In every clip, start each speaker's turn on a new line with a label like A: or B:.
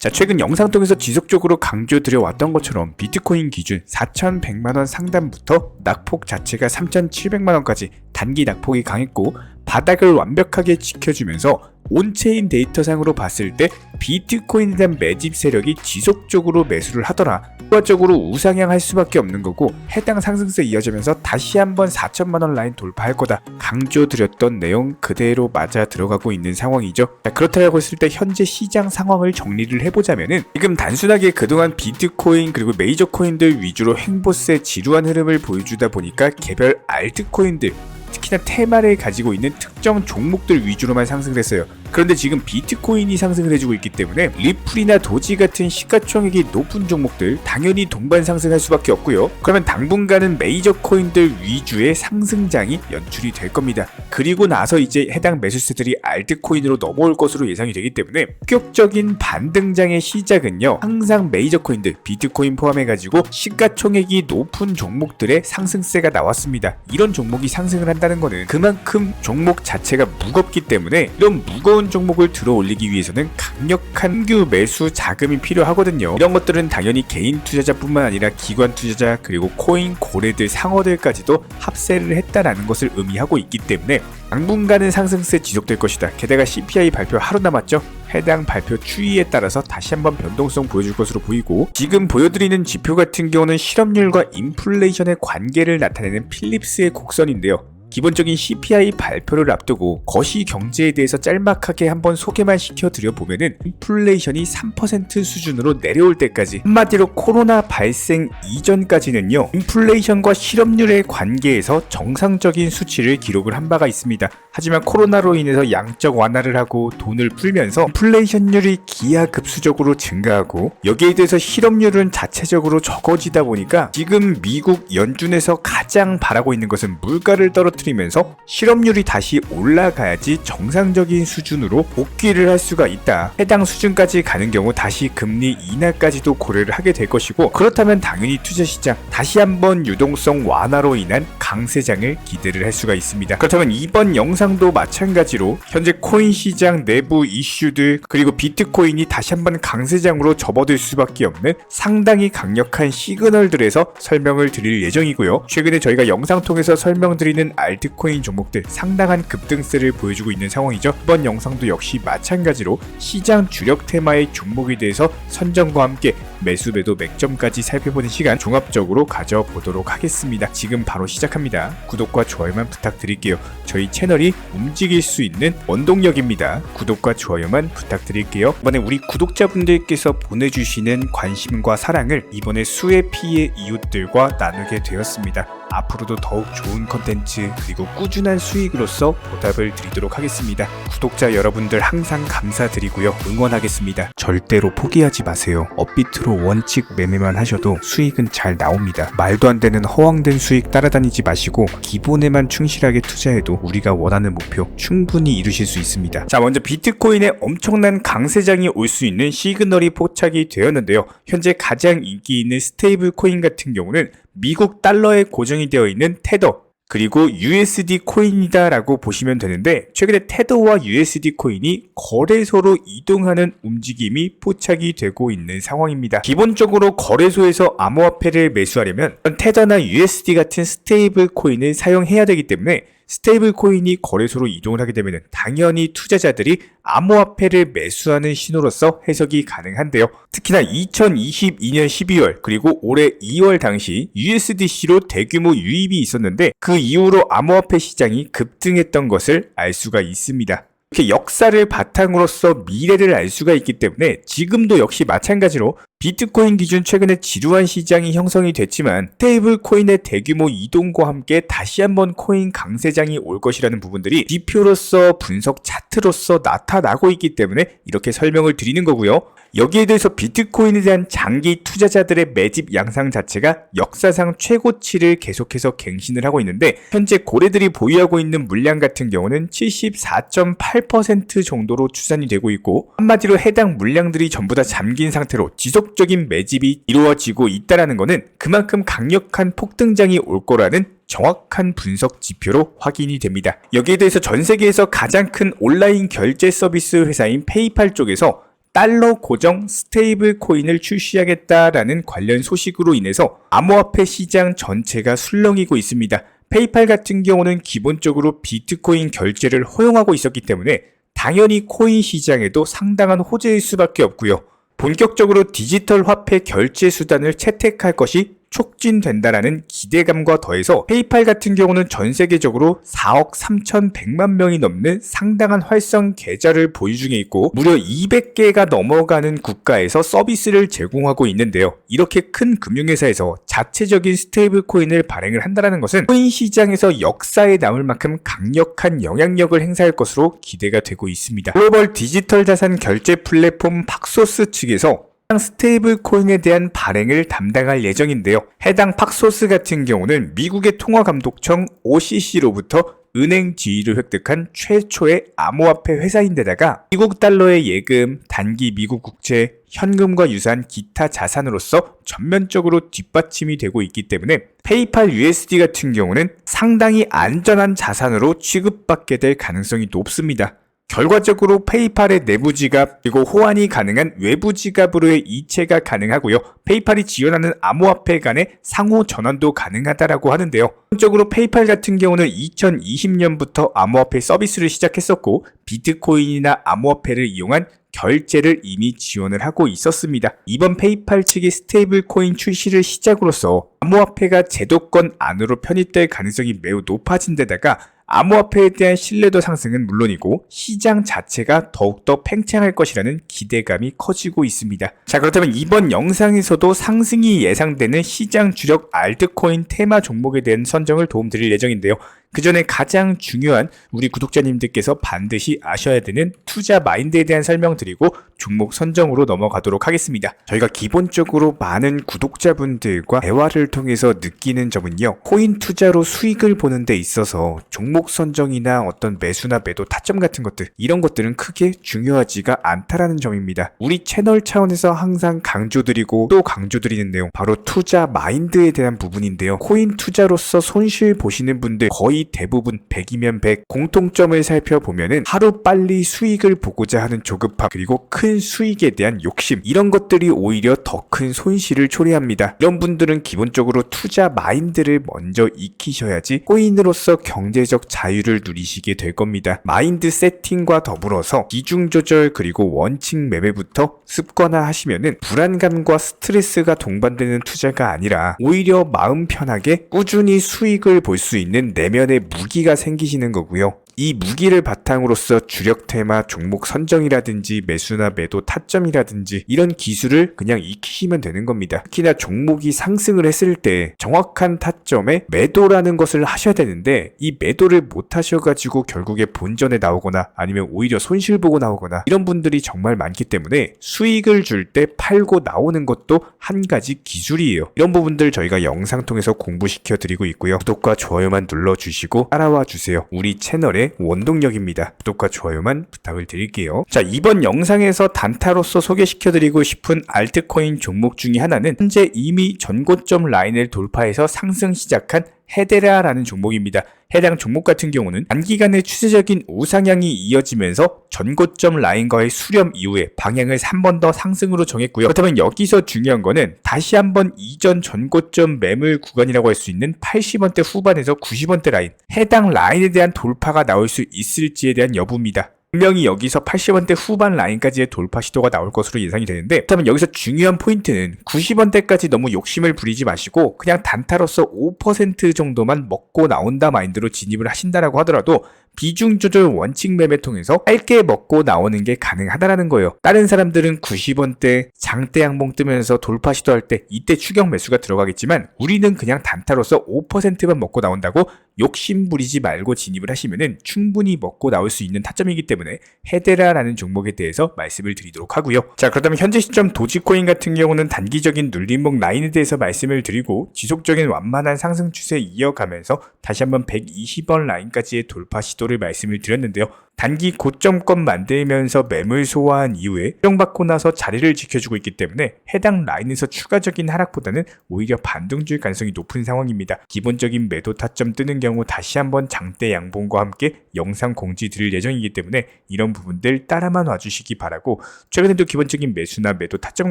A: 자, 최근 영상 통해서 지속적으로 강조드려왔던 것처럼 비트코인 기준 4,100만원 상단부터 낙폭 자체가 3,700만원까지 단기 낙폭이 강했고 바닥을 완벽하게 지켜주면서 온체인 데이터상으로 봤을 때 비트코인에 대한 매집 세력이 지속적으로 매수를 하더라. 추가적으로 우상향할 수밖에 없는 거고 해당 상승세 이어지면서 다시 한번 4천만원 라인 돌파할 거다 강조드렸던 내용 그대로 맞아 들어가고 있는 상황이죠. 자, 그렇다고 했을 때 현재 시장 상황을 정리를 해보자면은 지금 단순하게 그동안 비트코인 그리고 메이저 코인들 위주로 횡보세 지루한 흐름을 보여주다 보니까 개별 알트코인들 특히나 테마를 가지고 있는 특정 종목들 위주로만 상승을 했어요. 그런데 지금 비트코인이 상승을 해주고 있기 때문에 리플이나 도지 같은 시가총액이 높은 종목들 당연히 동반 상승할 수밖에 없고요. 그러면 당분간은 메이저 코인들 위주의 상승장이 연출이 될 겁니다. 그리고 나서 이제 해당 매수세들이 알트코인으로 넘어올 것으로 예상이 되기 때문에 본격적인 반등장의 시작은요, 항상 메이저 코인들 비트코인 포함해가지고 시가총액이 높은 종목들의 상승세가 나왔습니다. 이런 종목이 상승을 한다는 거는 그만큼 종목 자체가 무겁기 때문에 이런 무거운 종목을 들어 올리기 위해서는 강력한 신규 매수 자금이 필요하거든요. 이런 것들은 당연히 개인 투자자뿐만 아니라 기관 투자자 그리고 코인 고래들 상어들까지도 합세를 했다라는 것을 의미하고 있기 때문에 당분간은 상승세 지속될 것이다. 게다가 CPI 발표 하루 남았죠. 해당 발표 추이에 따라서 다시 한번 변동성 보여줄 것으로 보이고, 지금 보여드리는 지표 같은 경우는 실업률과 인플레이션의 관계를 나타내는 필립스의 곡선인데요. 기본적인 CPI 발표를 앞두고 거시 경제에 대해서 짤막하게 한번 소개만 시켜드려 보면은 인플레이션이 3% 수준으로 내려올 때까지, 한마디로 코로나 발생 이전까지는요, 인플레이션과 실업률의 관계에서 정상적인 수치를 기록을 한 바가 있습니다. 하지만 코로나로 인해서 양적 완화를 하고 돈을 풀면서 인플레이션율이 기하급수적으로 증가하고 여기에 대해서 실업률은 자체적으로 적어지다 보니까 지금 미국 연준에서 가장 바라고 있는 것은 물가를 떨어뜨리면서 실업률이 다시 올라가야지 정상적인 수준으로 복귀를 할 수가 있다. 해당 수준까지 가는 경우 다시 금리 인하까지도 고려를 하게 될 것이고, 그렇다면 당연히 투자시장 다시 한번 유동성 완화로 인한 강세장을 기대를 할 수가 있습니다. 그렇다면 이번 영상도 마찬가지로 현재 코인 시장 내부 이슈들 그리고 비트코인이 다시 한번 강세장으로 접어들 수밖에 없는 상당히 강력한 시그널들에서 설명을 드릴 예정이고요. 최근에 저희가 영상 통해서 설명드리는 알트코인 종목들 상당한 급등세를 보여주고 있는 상황이죠. 이번 영상도 역시 마찬가지로 시장 주력 테마의 종목에 대해서 선정과 함께 매수 매도 맥점까지 살펴보는 시간 종합적으로 가져보도록 하겠습니다. 지금 바로 시작합니다. 구독과 좋아요만 부탁드릴게요. 저희 채널이 움직일 수 있는 원동력입니다. 구독과 좋아요만 부탁드릴게요. 이번에 우리 구독자분들께서 보내주시는 관심과 사랑을 이번에 수혜 피해 이웃들과 나누게 되었습니다. 앞으로도 더욱 좋은 컨텐츠 그리고 꾸준한 수익으로서 보답을 드리도록 하겠습니다. 구독자 여러분들 항상 감사드리고요. 응원하겠습니다. 절대로 포기하지 마세요. 업비트로 원칙 매매만 하셔도 수익은 잘 나옵니다. 말도 안 되는 허황된 수익 따라다니지 마시고 기본에만 충실하게 투자해도 우리가 원하는 목표 충분히 이루실 수 있습니다. 자, 먼저 비트코인에 엄청난 강세장이 올 수 있는 시그널이 포착이 되었는데요. 현재 가장 인기 있는 스테이블 코인 같은 경우는 미국 달러에 고정이 되어 있는 테더 그리고 USD 코인이다 라고 보시면 되는데, 최근에 테더와 USD 코인이 거래소로 이동하는 움직임이 포착이 되고 있는 상황입니다. 기본적으로 거래소에서 암호화폐를 매수하려면 테더나 USD 같은 스테이블 코인을 사용해야 되기 때문에 스테이블 코인이 거래소로 이동을 하게 되면 당연히 투자자들이 암호화폐를 매수하는 신호로서 해석이 가능한데요. 특히나 2022년 12월 그리고 올해 2월 당시 USDC로 대규모 유입이 있었는데 그 이후로 암호화폐 시장이 급등했던 것을 알 수가 있습니다. 이렇게 역사를 바탕으로서 미래를 알 수가 있기 때문에 지금도 역시 마찬가지로 비트코인 기준 최근에 지루한 시장이 형성이 됐지만 스테이블 코인의 대규모 이동과 함께 다시 한번 코인 강세장이 올 것이라는 부분들이 지표로서 분석 차트로서 나타나고 있기 때문에 이렇게 설명을 드리는 거고요. 여기에 대해서 비트코인에 대한 장기 투자자들의 매집 양상 자체가 역사상 최고치를 계속해서 갱신을 하고 있는데, 현재 고래들이 보유하고 있는 물량 같은 경우는 74.8% 정도로 추산이 되고 있고, 한마디로 해당 물량들이 전부 다 잠긴 상태로 지속적인 매집이 이루어지고 있다는 것은 그만큼 강력한 폭등장이 올 거라는 정확한 분석 지표로 확인이 됩니다. 여기에 대해서 전 세계에서 가장 큰 온라인 결제 서비스 회사인 페이팔 쪽에서 달러 고정 스테이블 코인을 출시하겠다라는 관련 소식으로 인해서 암호화폐 시장 전체가 술렁이고 있습니다. 페이팔 같은 경우는 기본적으로 비트코인 결제를 허용하고 있었기 때문에 당연히 코인 시장에도 상당한 호재일 수밖에 없고요. 본격적으로 디지털 화폐 결제 수단을 채택할 것이 촉진된다라는 기대감과 더해서 페이팔 같은 경우는 전 세계적으로 4억 3,100만 명이 넘는 상당한 활성 계좌를 보유 중에 있고 무려 200개가 넘어가는 국가에서 서비스를 제공하고 있는데요. 이렇게 큰 금융회사에서 자체적인 스테이블 코인을 발행을 한다는 것은 코인 시장에서 역사에 남을 만큼 강력한 영향력을 행사할 것으로 기대가 되고 있습니다. 글로벌 디지털 자산 결제 플랫폼 팍소스 측에서 스테이블 코인에 대한 발행을 담당할 예정인데요. 해당 팍소스 같은 경우는 미국의 통화감독청 OCC로부터 은행 지위를 획득한 최초의 암호화폐 회사인데다가 미국 달러의 예금, 단기 미국 국채, 현금과 유사한 기타 자산으로서 전면적으로 뒷받침이 되고 있기 때문에 페이팔 USD 같은 경우는 상당히 안전한 자산으로 취급받게 될 가능성이 높습니다. 결과적으로 페이팔의 내부 지갑 그리고 호환이 가능한 외부 지갑으로의 이체가 가능하고요. 페이팔이 지원하는 암호화폐 간의 상호 전환도 가능하다라고 하는데요. 기본적으로 페이팔 같은 경우는 2020년부터 암호화폐 서비스를 시작했었고 비트코인이나 암호화폐를 이용한 결제를 이미 지원을 하고 있었습니다. 이번 페이팔 측의 스테이블 코인 출시를 시작으로써 암호화폐가 제도권 안으로 편입될 가능성이 매우 높아진 데다가 암호화폐에 대한 신뢰도 상승은 물론이고 시장 자체가 더욱더 팽창할 것이라는 기대감이 커지고 있습니다. 자, 그렇다면 이번 영상에서도 상승이 예상되는 시장 주력 알트코인 테마 종목에 대한 선정을 도움드릴 예정인데요. 그 전에 가장 중요한 우리 구독자님들께서 반드시 아셔야 되는 투자 마인드에 대한 설명드리고 종목 선정으로 넘어가도록 하겠습니다. 저희가 기본적으로 많은 구독자분들과 대화를 통해서 느끼는 점은요. 코인 투자로 수익을 보는 데 있어서 종목 선정이나 어떤 매수나 매도 타점 같은 것들 이런 것들은 크게 중요하지가 않다라는 점입니다. 우리 채널 차원에서 항상 강조드리고 또 강조드리는 내용 바로 투자 마인드에 대한 부분인데요. 코인 투자로서 손실 보시는 분들 거의 대부분 100이면 100 공통점을 살펴보면은 하루빨리 수익을 보고자 하는 조급함 그리고 큰 수익에 대한 욕심 이런 것들이 오히려 더 큰 손실을 초래합니다. 이런 분들은 기본적으로 투자 마인드를 먼저 익히셔야지 코인으로서 경제적 자유를 누리시게 될 겁니다. 마인드 세팅과 더불어서 비중 조절 그리고 원칙 매매부터 습관화하시면은 불안감과 스트레스가 동반되는 투자가 아니라 오히려 마음 편하게 꾸준히 수익을 볼 수 있는 내면의 무기가 생기시는 거고요. 이 무기를 바탕으로서 주력 테마 종목 선정이라든지 매수나 매도 타점이라든지 이런 기술을 그냥 익히시면 되는 겁니다. 특히나 종목이 상승을 했을 때 정확한 타점에 매도라는 것을 하셔야 되는데 이 매도를 못 하셔가지고 결국에 본전에 나오거나 아니면 오히려 손실 보고 나오거나 이런 분들이 정말 많기 때문에 수익을 줄 때 팔고 나오는 것도 한 가지 기술이에요. 이런 부분들 저희가 영상 통해서 공부시켜 드리고 있고요. 구독과 좋아요만 눌러주시고 따라와 주세요. 우리 채널의 원동력입니다. 구독과 좋아요만 부탁을 드릴게요. 자, 이번 영상에서 단타로서 소개시켜드리고 싶은 알트코인 종목 중에 하나는 현재 이미 전고점 라인을 돌파해서 상승 시작한 헤데라라는 종목입니다. 해당 종목 같은 경우는 단기간의 추세적인 우상향이 이어지면서 전고점 라인과의 수렴 이후에 방향을 3번 더 상승으로 정했고요. 그렇다면 여기서 중요한 거는 다시 한번 이전 전고점 매물 구간이라고 할 수 있는 80원대 후반에서 90원대 라인 해당 라인에 대한 돌파가 나올 수 있을지에 대한 여부입니다. 분명히 여기서 80원대 후반 라인까지의 돌파 시도가 나올 것으로 예상이 되는데 그렇다면 여기서 중요한 포인트는 90원대까지 너무 욕심을 부리지 마시고 그냥 단타로서 5% 정도만 먹고 나온다 마인드로 진입을 하신다라고 하더라도 비중 조절 원칙 매매 통해서 짧게 먹고 나오는 게 가능하다라는 거예요. 다른 사람들은 90원대 장대 양봉 뜨면서 돌파 시도할 때 이때 추격 매수가 들어가겠지만 우리는 그냥 단타로서 5%만 먹고 나온다고 욕심 부리지 말고 진입을 하시면은 충분히 먹고 나올 수 있는 타점이기 때문에 헤데라라는 종목에 대해서 말씀을 드리도록 하고요. 자, 그렇다면 현재 시점 도지코인 같은 경우는 단기적인 눌림목 라인에 대해서 말씀을 드리고 지속적인 완만한 상승 추세 이어가면서 다시 한번 120원 라인까지의 돌파 시도를 말씀을 드렸는데요. 단기 고점권 만들면서 매물 소화한 이후에 수정받고 나서 자리를 지켜주고 있기 때문에 해당 라인에서 추가적인 하락보다는 오히려 반등줄 가능성이 높은 상황입니다. 기본적인 매도 타점 뜨는 경우 다시 한번 장대 양봉과 함께 영상 공지 드릴 예정이기 때문에 이런 부분들 따라만 와주시기 바라고, 최근에도 기본적인 매수나 매도 타점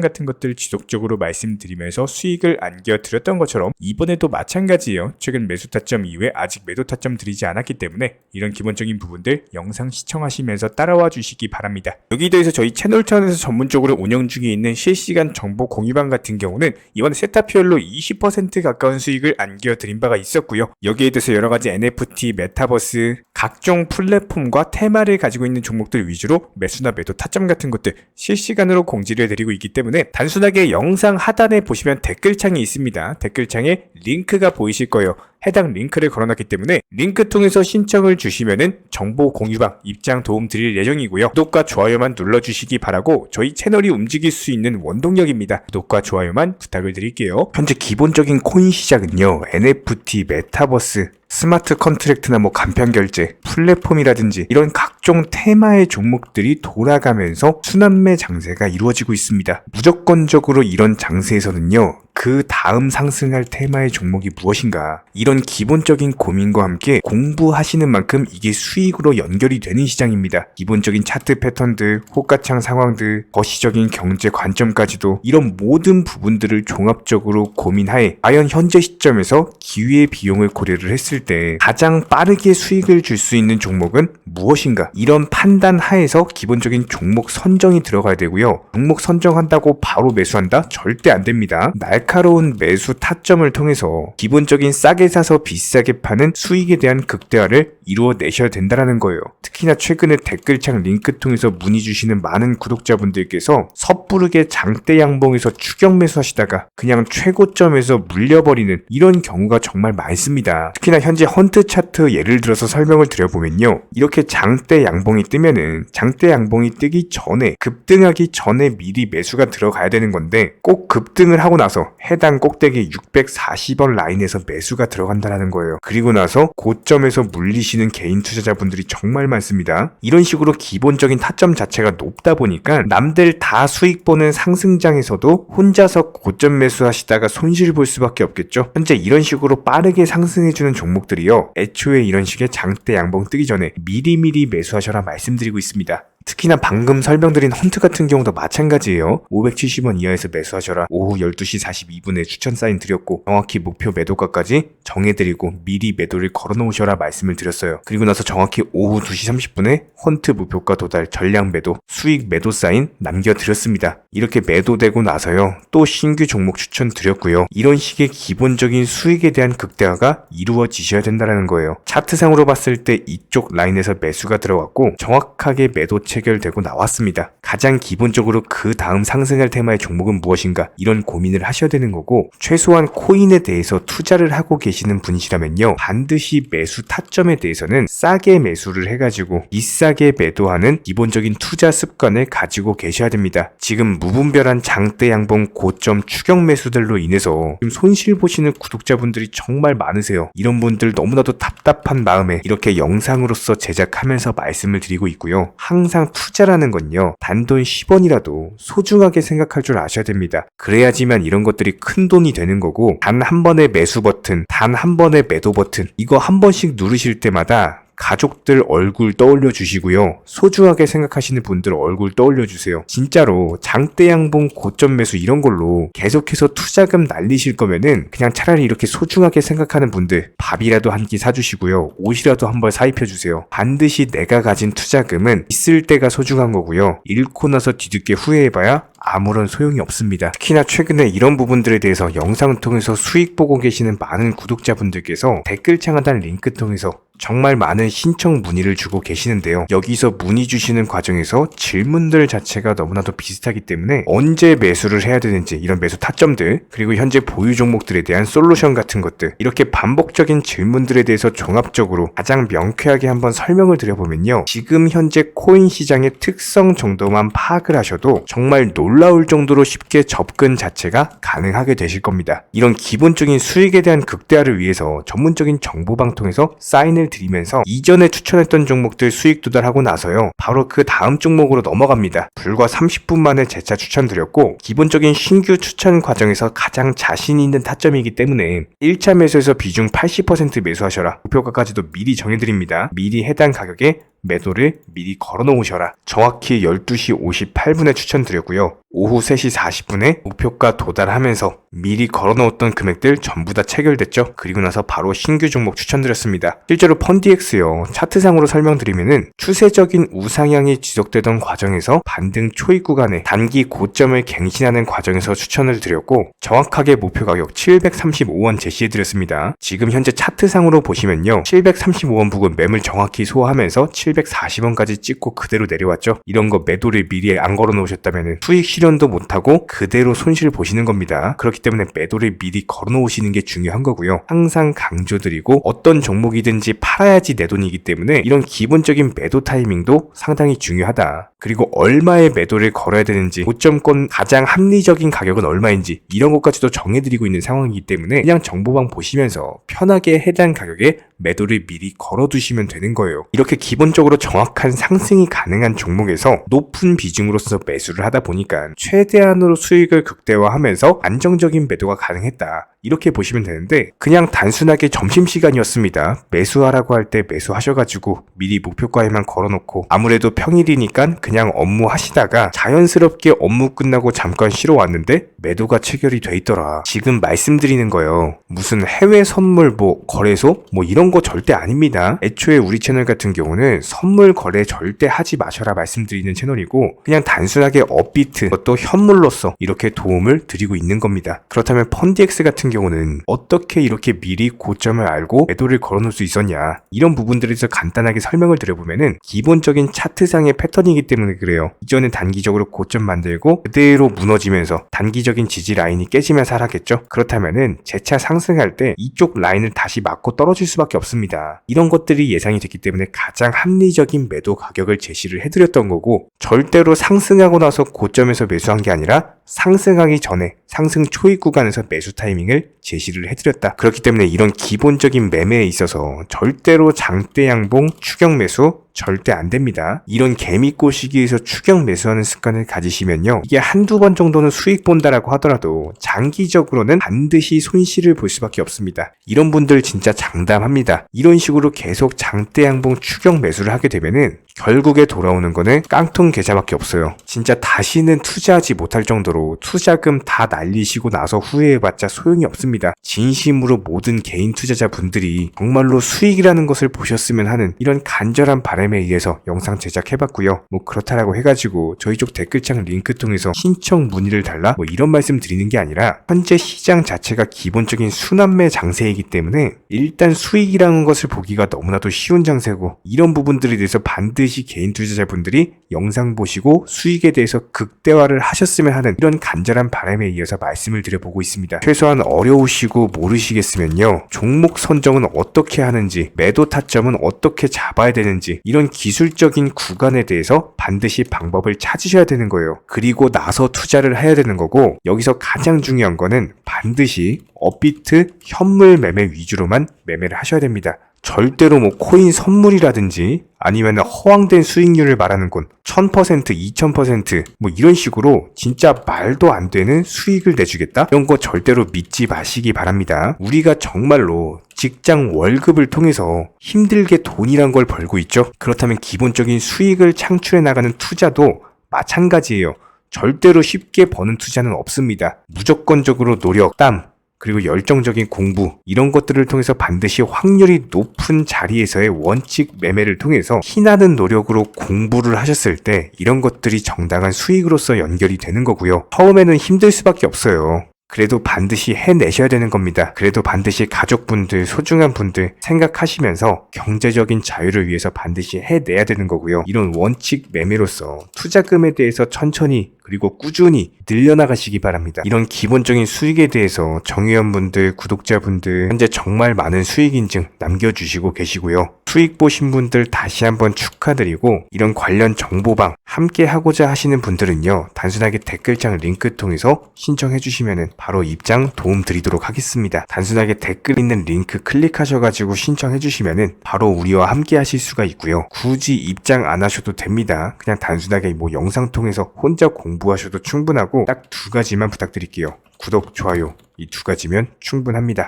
A: 같은 것들 지속적으로 말씀드리면서 수익을 안겨드렸던 것처럼 이번에도 마찬가지예요. 최근 매수 타점 이후에 아직 매도 타점 드리지 않았기 때문에 이런 기본적인 부분들 영상 시청하시면서 따라와 주시기 바랍니다. 여기에 대해서 저희 채널 차원에서 전문적으로 운영 중에 있는 실시간 정보 공유방 같은 경우는 이번에 세타퓨얼로 20% 가까운 수익을 안겨드린 바가 있었고요. 여기에 대해서 여러가지 NFT, 메타버스, 각종 플랫폼과 테마를 가지고 있는 종목들 위주로 매수나 매도 타점 같은 것들 실시간으로 공지를 해드리고 있기 때문에 단순하게 영상 하단에 보시면 댓글창이 있습니다. 댓글창에 링크가 보이실 거예요. 해당 링크를 걸어놨기 때문에 링크 통해서 신청을 주시면은 정보 공유방 입장 도움 드릴 예정이고요. 구독과 좋아요만 눌러주시기 바라고 저희 채널이 움직일 수 있는 원동력입니다. 구독과 좋아요만 부탁을 드릴게요. 현재 기본적인 코인 시장은요, NFT, 메타버스, 스마트 컨트랙트나 간편 결제, 플랫폼이라든지 이런 각종 테마의 종목들이 돌아가면서 순환매 장세가 이루어지고 있습니다. 무조건적으로 이런 장세에서는요, 그 다음 상승할 테마의 종목이 무엇인가, 이런 기본적인 고민과 함께 공부하시는 만큼 이게 수익으로 연결이 되는 시장입니다. 기본적인 차트 패턴들, 호가창 상황들, 거시적인 경제 관점까지도 이런 모든 부분들을 종합적으로 고민하에 과연 현재 시점에서 기회의 비용을 고려를 했을 때 가장 빠르게 수익을 줄 수 있는 종목은 무엇인가, 이런 판단 하에서 기본적인 종목 선정이 들어가야 되고요. 종목 선정한다고 바로 매수한다? 절대 안 됩니다. 날카로운 매수 타점을 통해서 기본적인 싸게 사서 비싸게 파는 수익에 대한 극대화를 이루어내셔야 된다는 거예요. 특히나 최근에 댓글창 링크 통해서 문의 주시는 많은 구독자분들께서 섣부르게 장대 양봉에서 추격 매수하시다가 그냥 최고점에서 물려버리는 이런 경우가 정말 많습니다. 특히나 현재 헌트 차트 예를 들어서 설명을 드려보면요, 이렇게 장대 양봉이 뜨면은 장대 양봉이 뜨기 전에, 급등하기 전에 미리 매수가 들어가야 되는 건데 꼭 급등을 하고 나서 해당 꼭대기 640원 라인에서 매수가 들어간다는 거예요. 그리고 나서 고점에서 물리시는 개인 투자자분들이 정말 많습니다. 이런 식으로 기본적인 타점 자체가 높다 보니까 남들 다 수익 보는 상승장에서도 혼자서 고점 매수하시다가 손실 볼 수밖에 없겠죠. 현재 이런 식으로 빠르게 상승해주는 종목들이요, 애초에 이런 식의 장대 양봉 뜨기 전에 미리미리 매수하셔라 말씀드리고 있습니다. 특히나 방금 설명드린 헌트 같은 경우도 마찬가지예요. 570원 이하에서 매수하셔라. 오후 12시 42분에 추천 사인 드렸고 정확히 목표 매도가까지 정해드리고 미리 매도를 걸어놓으셔라 말씀을 드렸어요. 그리고 나서 정확히 오후 2시 30분에 헌트 목표가 도달 전량 매도, 수익 매도 사인 남겨드렸습니다. 이렇게 매도되고 나서요, 또 신규 종목 추천 드렸고요. 이런 식의 기본적인 수익에 대한 극대화가 이루어지셔야 된다는 거예요. 차트상으로 봤을 때 이쪽 라인에서 매수가 들어갔고 정확하게 매도 체결되고 나왔습니다. 가장 기본적으로 그 다음 상승할 테마의 종목은 무엇인가, 이런 고민을 하셔야 되는 거고, 최소한 코인에 대해서 투자를 하고 계시는 분이시라면요, 반드시 매수 타점에 대해서는 싸게 매수를 해가지고 비싸게 매도하는 기본적인 투자 습관을 가지고 계셔야 됩니다. 지금 무분별한 장대 양봉 고점 추격 매수들로 인해서 지금 손실 보시는 구독자분들이 정말 많으세요. 이런 분들 너무나도 답답한 마음에 이렇게 영상으로서 제작하면서 말씀을 드리고 있고요. 항상 투자라는 건요, 단돈 10원이라도 소중하게 생각할 줄 아셔야 됩니다. 그래야지만 이런 것들이 큰 돈이 되는 거고, 단 한 번의 매수 버튼, 단 한 번의 매도 버튼, 이거 한 번씩 누르실 때마다 가족들 얼굴 떠올려 주시고요, 소중하게 생각하시는 분들 얼굴 떠올려 주세요. 진짜로 장대 양봉 고점 매수 이런 걸로 계속해서 투자금 날리실 거면은 그냥 차라리 이렇게 소중하게 생각하는 분들 밥이라도 한 끼 사주시고요, 옷이라도 한 벌 사입혀 주세요. 반드시 내가 가진 투자금은 있을 때가 소중한 거고요, 잃고 나서 뒤늦게 후회해봐야 아무런 소용이 없습니다. 특히나 최근에 이런 부분들에 대해서 영상을 통해서 수익 보고 계시는 많은 구독자분들께서 댓글창 하단 링크 통해서 정말 많은 신청 문의를 주고 계시는데요. 여기서 문의 주시는 과정에서 질문들 자체가 너무나도 비슷하기 때문에 언제 매수를 해야 되는지, 이런 매수 타점들, 그리고 현재 보유 종목들에 대한 솔루션 같은 것들, 이렇게 반복적인 질문들에 대해서 종합적으로 가장 명쾌하게 한번 설명을 드려보면요, 지금 현재 코인 시장의 특성 정도만 파악을 하셔도 정말 놀라울 정도로 쉽게 접근 자체가 가능하게 되실 겁니다. 이런 기본적인 수익에 대한 극대화를 위해서 전문적인 정보방통에서 사인을 드리면서 이전에 추천했던 종목들 수익 도달하고 나서요, 바로 그 다음 종목으로 넘어갑니다. 불과 30분 만에 재차 추천드렸고, 기본적인 신규 추천 과정에서 가장 자신 있는 타점이기 때문에 1차 매수에서 비중 80% 매수하셔라, 목표가까지도 미리 정해드립니다. 미리 해당 가격에 매도를 미리 걸어 놓으셔라. 정확히 12시 58분에 추천드렸고요. 오후 3시 40분에 목표가 도달하면서 미리 걸어 놓았던 금액들 전부 다 체결됐죠. 그리고 나서 바로 신규 종목 추천드렸습니다. 실제로 펀디엑스요, 차트상으로 설명드리면은 추세적인 우상향이 지속되던 과정에서 반등 초입 구간에 단기 고점을 갱신하는 과정에서 추천을 드렸고, 정확하게 목표 가격 735원 제시해드렸습니다. 지금 현재 차트상으로 보시면요, 735원 부근 매물 정확히 소화하면서 740원까지 찍고 그대로 내려왔죠. 이런 거 매도를 미리 안 걸어 놓으셨다면 수익 실현도 못하고 그대로 손실을 보시는 겁니다. 그렇기 때문에 매도를 미리 걸어 놓으시는 게 중요한 거고요. 항상 강조드리고, 어떤 종목이든지 팔아야지 내 돈이기 때문에 이런 기본적인 매도 타이밍도 상당히 중요하다. 그리고 얼마의 매도를 걸어야 되는지, 고점권 가장 합리적인 가격은 얼마인지 이런 것까지도 정해드리고 있는 상황이기 때문에 그냥 정보방 보시면서 편하게 해당 가격에 매도를 미리 걸어두시면 되는 거예요. 이렇게 기본적으로 정확한 상승이 가능한 종목에서 높은 비중으로서 매수를 하다 보니까 최대한으로 수익을 극대화하면서 안정적인 매도가 가능했다, 이렇게 보시면 되는데, 그냥 단순하게 점심시간이었습니다, 매수하라고 할 때 매수하셔가지고 미리 목표가에만 걸어놓고 아무래도 평일이니까 그냥 업무 하시다가 자연스럽게 업무 끝나고 잠깐 쉬러 왔는데 매도가 체결이 돼 있더라. 지금 말씀드리는 거예요, 무슨 해외 선물 거래소 이런 거 절대 아닙니다. 애초에 우리 채널 같은 경우는 선물 거래 절대 하지 마셔라 말씀드리는 채널이고, 그냥 단순하게 업비트, 또 현물로서 이렇게 도움을 드리고 있는 겁니다. 그렇다면 펀디엑스 같은 경우는 어떻게 이렇게 미리 고점을 알고 매도를 걸어놓을 수 있었냐, 이런 부분들에 대해서 간단하게 설명을 드려보면은 기본적인 차트상의 패턴이기 때문에 그래요. 이전에 단기적으로 고점 만들고 그대로 무너지면서 단기적인 지지 라인이 깨지면서 하락했죠. 그렇다면은 재차 상승할 때 이쪽 라인을 다시 맞고 떨어질 수밖에 없습니다. 이런 것들이 예상이 됐기 때문에 가장 합리적인 매도 가격을 제시를 해드렸던 거고, 절대로 상승하고 나서 고점에서 매수한 게 아니라 상승하기 전에 상승 초입 구간에서 매수 타이밍을 제시를 해드렸다. 그렇기 때문에 이런 기본적인 매매에 있어서 절대로 장대 양봉 추격 매수 절대 안 됩니다. 이런 개미꼬 시기에서 추격 매수하는 습관을 가지시면요, 이게 한두 번 정도는 수익 본다라고 하더라도 장기적으로는 반드시 손실을 볼 수밖에 없습니다. 이런 분들 진짜 장담합니다. 이런 식으로 계속 장대 양봉 추격 매수를 하게 되면은 결국에 돌아오는 거는 깡통 계좌밖에 없어요. 진짜 다시는 투자하지 못할 정도로 투자금 다 날리시고 나서 후회해봤자 소용이 없습니다. 진심으로 모든 개인 투자자분들이 정말로 수익이라는 것을 보셨으면 하는 이런 간절한 바람에 의해서 영상 제작해봤고요. 그렇다라고 해가지고 저희 쪽 댓글창 링크 통해서 신청 문의를 달라 이런 말씀 드리는 게 아니라, 현재 시장 자체가 기본적인 순환매 장세이기 때문에 일단 수익이라는 것을 보기가 너무나도 쉬운 장세고, 이런 부분들에 대해서 반드시 개인 투자자분들이 영상 보시고 수익에 대해서 극대화를 하셨으면 하는 이런 간절한 바람에 이어서 말씀을 드려보고 있습니다. 최소한 어려우시고 모르시겠으면요, 종목 선정은 어떻게 하는지, 매도 타점은 어떻게 잡아야 되는지, 이런 기술적인 구간에 대해서 반드시 방법을 찾으셔야 되는 거예요. 그리고 나서 투자를 해야 되는 거고, 여기서 가장 중요한 거는 반드시 업비트 현물 매매 위주로만 매매를 하셔야 됩니다. 절대로 코인 선물이라든지 아니면 허황된 수익률을 말하는 건 1000%, 2000% 이런 식으로 진짜 말도 안 되는 수익을 내주겠다? 이런 거 절대로 믿지 마시기 바랍니다. 우리가 정말로 직장 월급을 통해서 힘들게 돈이란 걸 벌고 있죠. 그렇다면 기본적인 수익을 창출해 나가는 투자도 마찬가지예요. 절대로 쉽게 버는 투자는 없습니다. 무조건적으로 노력, 땀, 그리고 열정적인 공부, 이런 것들을 통해서 반드시 확률이 높은 자리에서의 원칙 매매를 통해서 희나는 노력으로 공부를 하셨을 때 이런 것들이 정당한 수익으로서 연결이 되는 거고요. 처음에는 힘들 수밖에 없어요.
B: 그래도 반드시 해내셔야 되는 겁니다. 그래도 반드시 가족분들, 소중한 분들 생각하시면서 경제적인 자유를 위해서 반드시 해내야 되는 거고요. 이런 원칙 매매로서 투자금에 대해서 천천히 그리고 꾸준히 늘려나가시기 바랍니다. 이런 기본적인 수익에 대해서 정의원분들, 구독자분들 현재 정말 많은 수익 인증 남겨주시고 계시고요. 수익 보신 분들 다시 한번 축하드리고 이런 관련 정보방 함께 하고자 하시는 분들은요. 단순하게 댓글창 링크 통해서 신청해 주시면 바로 입장 도움 드리도록 하겠습니다. 단순하게 댓글 있는 링크 클릭하셔가지고 신청해 주시면 바로 우리와 함께 하실 수가 있고요. 굳이 입장 안 하셔도 됩니다. 그냥 단순하게 뭐 영상 통해서 혼자 공부하셔도 충분하고 딱 두 가지만 부탁드릴게요. 구독, 좋아요 이 두 가지면 충분합니다.